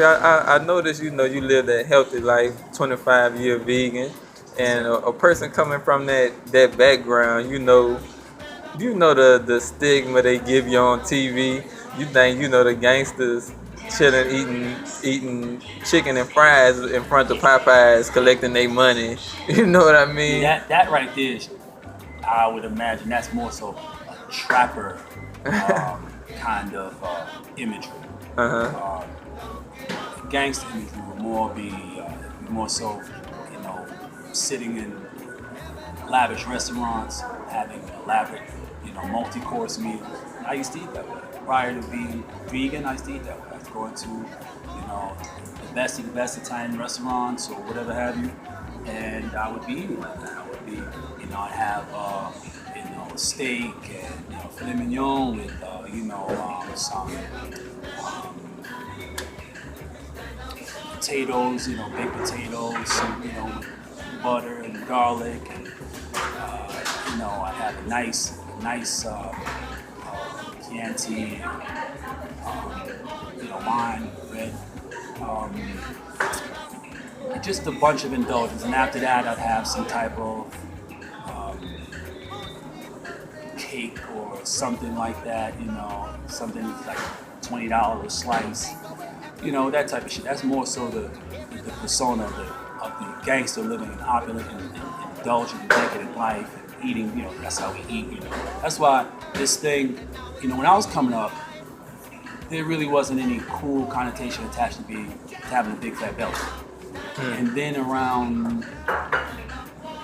I noticed, you live that healthy life, 25-year vegan, and a person coming from that background, the stigma they give you on TV. You think the gangsters chilling, eating chicken and fries in front of Popeyes, collecting their money. You know what I mean? That right there, I would imagine that's more so a trapper kind of imagery. Gangster imagery would more so, sitting in lavish restaurants, having elaborate, multi-course meals. I used to eat that way. Prior to being vegan, I used to eat that way. I was going to, the best of the best Italian restaurants or whatever have you, and I would be eating like that. I would be, I'd have, steak and filet mignon with, some potatoes, baked potatoes, some, with butter and garlic, and I have a nice Chianti, wine, red, just a bunch of indulgence. And after that, I'd have some type of cake or something like that, something like $20 a slice, that type of shit. That's more so the persona of the gangster living an opulent and indulgent and decadent life and eating, that's how we eat, That's why this thing, when I was coming up, there really wasn't any cool connotation attached to having a big fat belly. And then around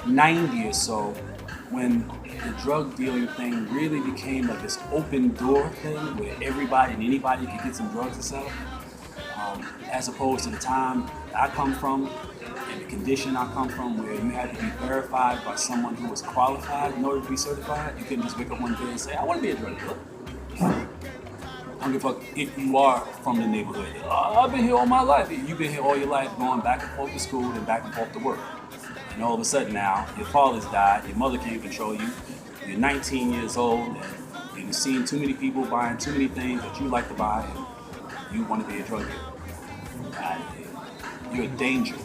90 or so, when the drug dealing thing really became like this open door thing where everybody and anybody could get some drugs to sell, as opposed to the time I come from and the condition I come from where you had to be verified by someone who was qualified in order to be certified. You couldn't just wake up one day and say, I want to be a drug dealer. I don't give a fuck if you are from the neighborhood. I've been here all my life. You've been here all your life going back and forth to school and back and forth to work. And all of a sudden now, your father's died, your mother can't control you, you're 19 years old, and you've seen too many people buying too many things that you like to buy, and you want to be a drug dealer. You're a danger.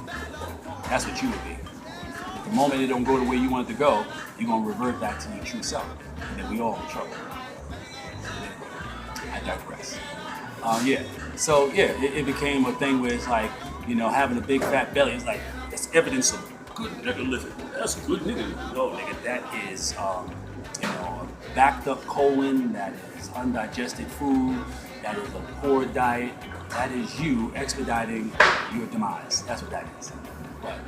That's what you would be. The moment it don't go the way you want it to go, you're going to revert back to your true self. And then we all in trouble. I digress. So it became a thing where it's like, having a big fat belly, it's like, that's evidence of good nigga living. That's a good nigga. No, nigga, that is, a backed up colon, that is undigested food, that is a poor diet, that is you expediting your demise. That's what that is. But,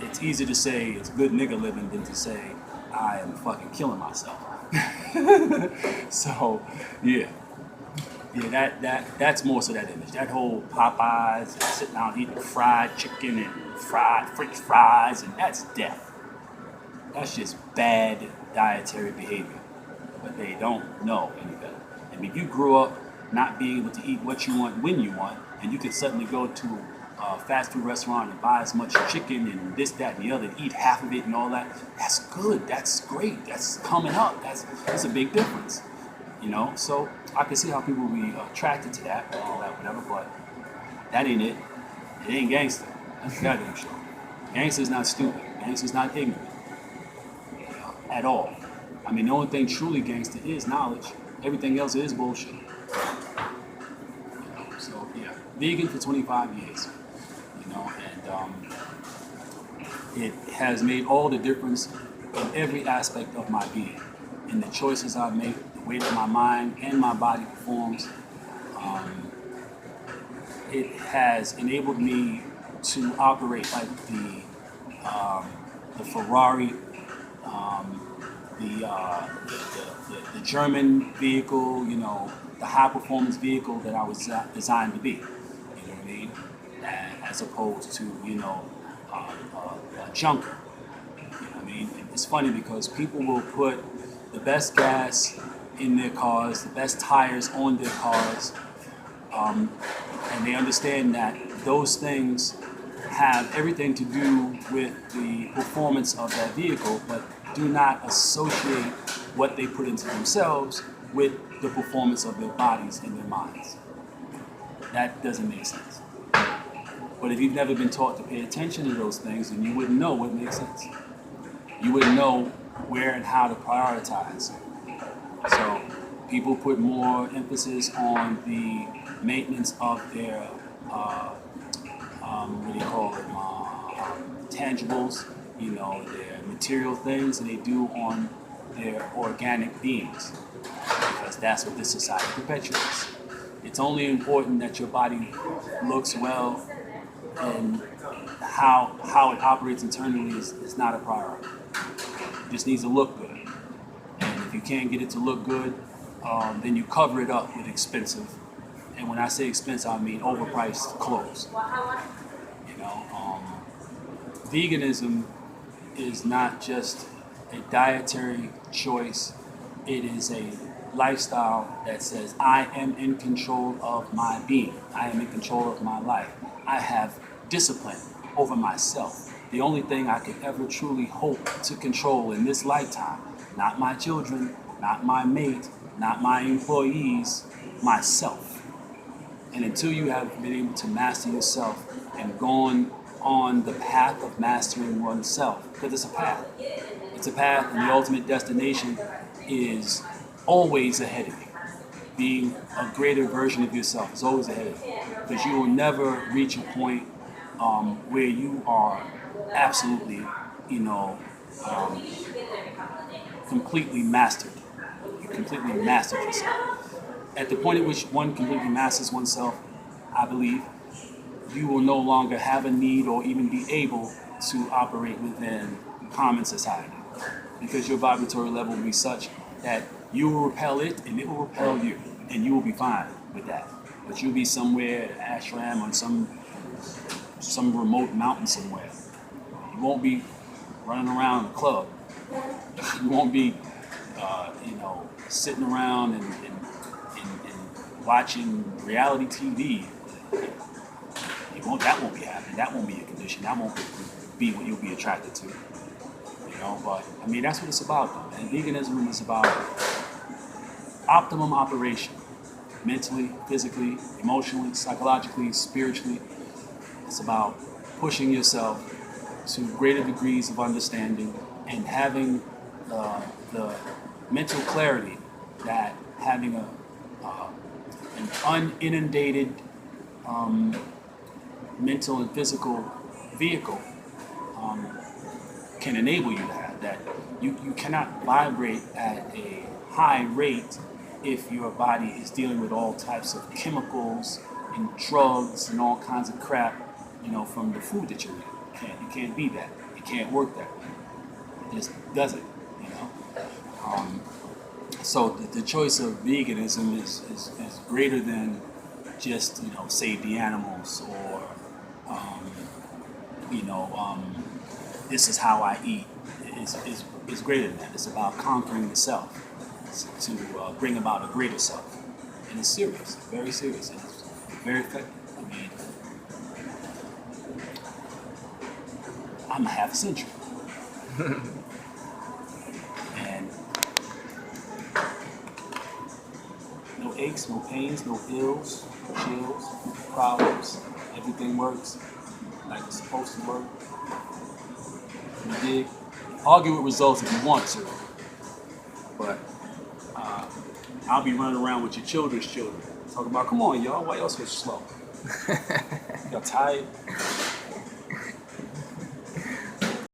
it's easier to say it's good nigga living than to say I am fucking killing myself. So, yeah, that's more so that image. That whole Popeyes, sitting down eating fried chicken and fried French fries, and that's death. That's just bad dietary behavior. But they don't know any better. I mean, you grew up not being able to eat what you want when you want, and you could suddenly go to a fast food restaurant and buy as much chicken and this, that, and the other, and eat half of it and all that. That's good. That's great. That's coming up. That's a big difference. So I can see how people will be attracted to that and all that, whatever, but that ain't it. It ain't gangster. That's goddamn sure. Gangster's not stupid. Gangster's not ignorant. At all. I mean, the only thing truly gangster is knowledge. Everything else is bullshit. So, yeah. Vegan for 25 years. And it has made all the difference in every aspect of my being. In the choices I make, the way that my mind and my body performs. It has enabled me to operate like the Ferrari, the German vehicle, the high performance vehicle that I was designed to be. You know what I mean? As opposed to a junker. You know what I mean? And it's funny because people will put the best gas in their cars, the best tires on their cars, and they understand that those things have everything to do with the performance of that vehicle, but do not associate what they put into themselves with the performance of their bodies and their minds. That doesn't make sense. But if you've never been taught to pay attention to those things, then you wouldn't know what makes sense. You wouldn't know where and how to prioritize. So people put more emphasis on the maintenance of their, what do you call them, tangibles, their material things, than they do on their organic beings, because that's what this society perpetuates. It's only important that your body looks well, and how it operates internally is not a priority. It just needs to look good. And if you can't get it to look good, then you cover it up with expensive, and when I say expensive, I mean overpriced clothes. Veganism is not just a dietary choice. It is a lifestyle that says, I am in control of my being. I am in control of my life. I have discipline over myself. The only thing I could ever truly hope to control in this lifetime, not my children, not my mate, not my employees, myself. And until you have been able to master yourself and gone on the path of mastering oneself, because it's a path. It's a path, and the ultimate destination is always ahead of you. Being a greater version of yourself is always ahead of you, because you will never reach a point where you are absolutely, completely mastered. You completely mastered yourself. At the point at which one completely masters oneself, I believe, you will no longer have a need or even be able to operate within common society, because your vibratory level will be such that you will repel it and it will repel you, and you will be fine with that. But you'll be somewhere at ashram on some remote mountain somewhere. You won't be running around the club. You won't be, sitting around and watching reality TV. That won't be happening. That won't be a condition. That won't be what you'll be attracted to. But I mean, that's what it's about, though. And veganism is about optimum operation, mentally, physically, emotionally, psychologically, spiritually. It's about pushing yourself to greater degrees of understanding and having the mental clarity that having an uninundated mental and physical vehicle can enable you to have. That you cannot vibrate at a high rate if your body is dealing with all types of chemicals and drugs and all kinds of crap, from the food that you're eating. You can't be that. It can't work that way. It just doesn't, So the choice of veganism is greater than just, save the animals, or, this is how I eat. It's greater than that. It's about conquering the self to bring about a greater self. And it's serious, very serious, and it's very effective. I mean, I'm a half a century. And no aches, no pains, no ills, no chills, no problems. Everything works like it's supposed to work. You dig? Argue with results if you want to, but I'll be running around with your children's children talking about, come on, y'all, why y'all so slow? Y'all tired?